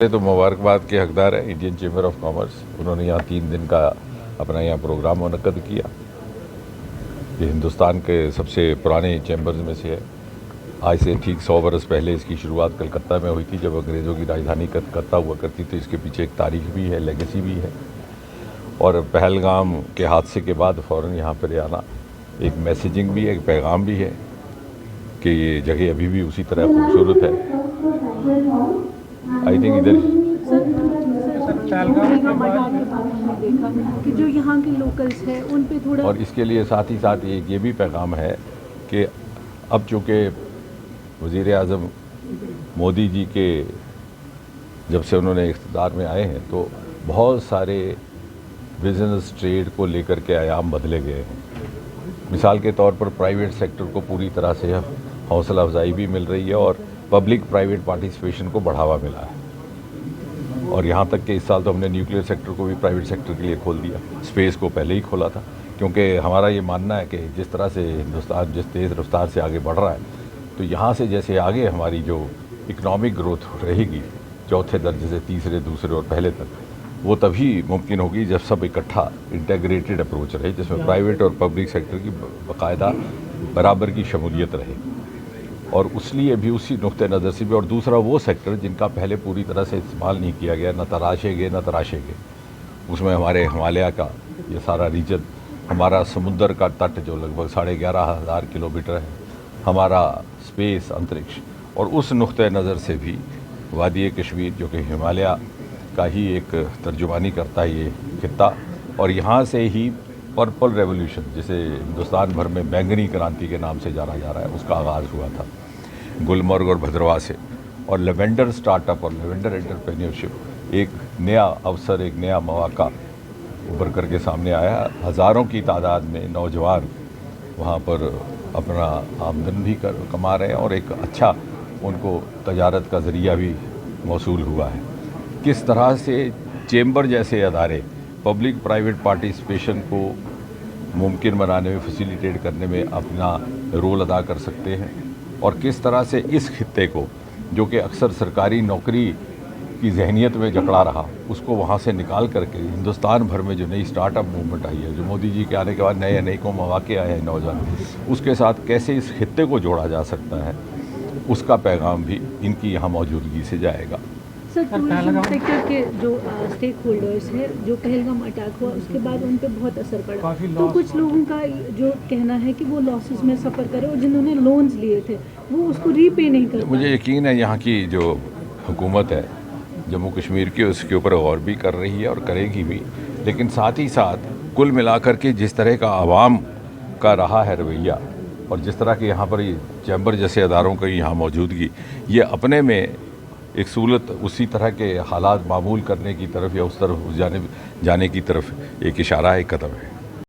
तो मुबारकबाद के हकदार है इंडियन चैम्बर ऑफ कॉमर्स। उन्होंने यहाँ 3 दिन का अपना यहाँ प्रोग्राम मुनक्कद किया। ये हिंदुस्तान के सबसे पुराने चैम्बर्स में से है। आज से ठीक 100 बरस पहले इसकी शुरुआत कलकत्ता में हुई थी, जब अंग्रेज़ों की राजधानी कलकत्ता हुआ करती। तो इसके पीछे एक तारीख भी है, लेगेसी भी है। और पहलगाम के हादसे के बाद फ़ौरन यहाँ पर आना एक मैसेजिंग भी है, एक पैगाम भी है कि ये जगह अभी भी उसी तरह खूबसूरत है। आई थिंक इधर कि जो यहाँ के लोकल्स हैं उन पे थोड़ा, और इसके लिए साथ ही साथ एक ये भी पैगाम है कि अब चूँकि वज़ीर आज़म मोदी जी के जब से उन्होंने इख्तिदार में आए हैं, तो बहुत सारे बिज़नेस ट्रेड को लेकर के आयाम बदले गए हैं। मिसाल के तौर पर प्राइवेट सेक्टर को पूरी तरह से हौसला अफजाई भी मिल रही है और पब्लिक प्राइवेट पार्टिसिपेशन को बढ़ावा मिला है। और यहाँ तक कि इस साल तो हमने न्यूक्लियर सेक्टर को भी प्राइवेट सेक्टर के लिए खोल दिया। स्पेस को पहले ही खोला था, क्योंकि हमारा ये मानना है कि जिस तरह से हिंदुस्तान जिस तेज़ रफ्तार से आगे बढ़ रहा है, तो यहाँ से जैसे आगे हमारी जो इकनॉमिक ग्रोथ रहेगी चौथे दर्जे से तीसरे, दूसरे और पहले तक, वो तभी मुमकिन होगी जब सब इकट्ठा इंटेग्रेटेड अप्रोच रहे, जिसमें प्राइवेट और पब्लिक सेक्टर की बाकायदा बराबर की शमूलियत रहे। और उसलिए भी उसी नुक्ते नज़र से भी, और दूसरा वो सेक्टर जिनका पहले पूरी तरह से इस्तेमाल नहीं किया गया, न तराशेंगे, उसमें हमारे हिमालय का ये सारा रीजन, हमारा समुद्र का तट जो लगभग 11,500 किलोमीटर है, हमारा स्पेस अंतरिक्ष, और उस नुक्ते नज़र से भी वादी कश्मीर जो कि हिमालय का ही एक तर्जुमानी करता है ये खित्ता, और यहाँ से ही पर्पल रेवोल्यूशन, जिसे हिंदुस्तान भर में बैंगनी क्रांति के नाम से जाना जा रहा है, उसका आगाज़ हुआ था गुलमर्ग और भद्रवाह से। और लेवेंडर स्टार्टअप और लेवेंडर एंटरप्रेन्योरशिप एक नया अवसर, एक नया मौका उभर करके सामने आया। हज़ारों की तादाद में नौजवान वहाँ पर अपना आमदन भी कमा रहे हैं और एक अच्छा उनको तजारत का ज़रिया भी मौसूल हुआ है। किस तरह से चैम्बर जैसे अदारे पब्लिक प्राइवेट पार्टिसिपेशन को मुमकिन बनाने में, फैसिलिटेट करने में अपना रोल अदा कर सकते हैं, और किस तरह से इस खित्ते को, जो कि अक्सर सरकारी नौकरी की जहनीत में जकड़ा रहा, उसको वहाँ से निकाल करके हिंदुस्तान भर में जो नई स्टार्टअप मूवमेंट आई है, जो मोदी जी के आने के बाद नए को मौके आए हैं नौजवान, उसके साथ कैसे इस खित्ते को जोड़ा जा सकता है, उसका पैगाम भी इनकी यहाँ मौजूदगी से जाएगा। सर, टूरिज्म सेक्टर के जो स्टेक होल्डर्स हैं, जो पहलगाम अटैक हुआ उसके बाद उन पे बहुत असर पड़ा, तो कुछ लोगों का जो कहना है कि वो लॉसेस में सफ़र करे, और जिन्होंने लोन्स लिए थे वो उसको रीपे नहीं कर पाए। मुझे यकीन है यहाँ की जो हुकूमत है जम्मू कश्मीर की, उसके ऊपर गौर भी कर रही है और करेगी भी। लेकिन साथ ही साथ कुल मिलाकर के जिस तरह का आवाम का रहा है रवैया, और जिस तरह के यहाँ पर चैम्बर जैसे अदारों की यहाँ मौजूदगी, ये अपने में एक सहूलत, उसी तरह के हालात मामूल करने की तरफ या उस तरफ जाने की तरफ एक इशारा है, एक कदम है।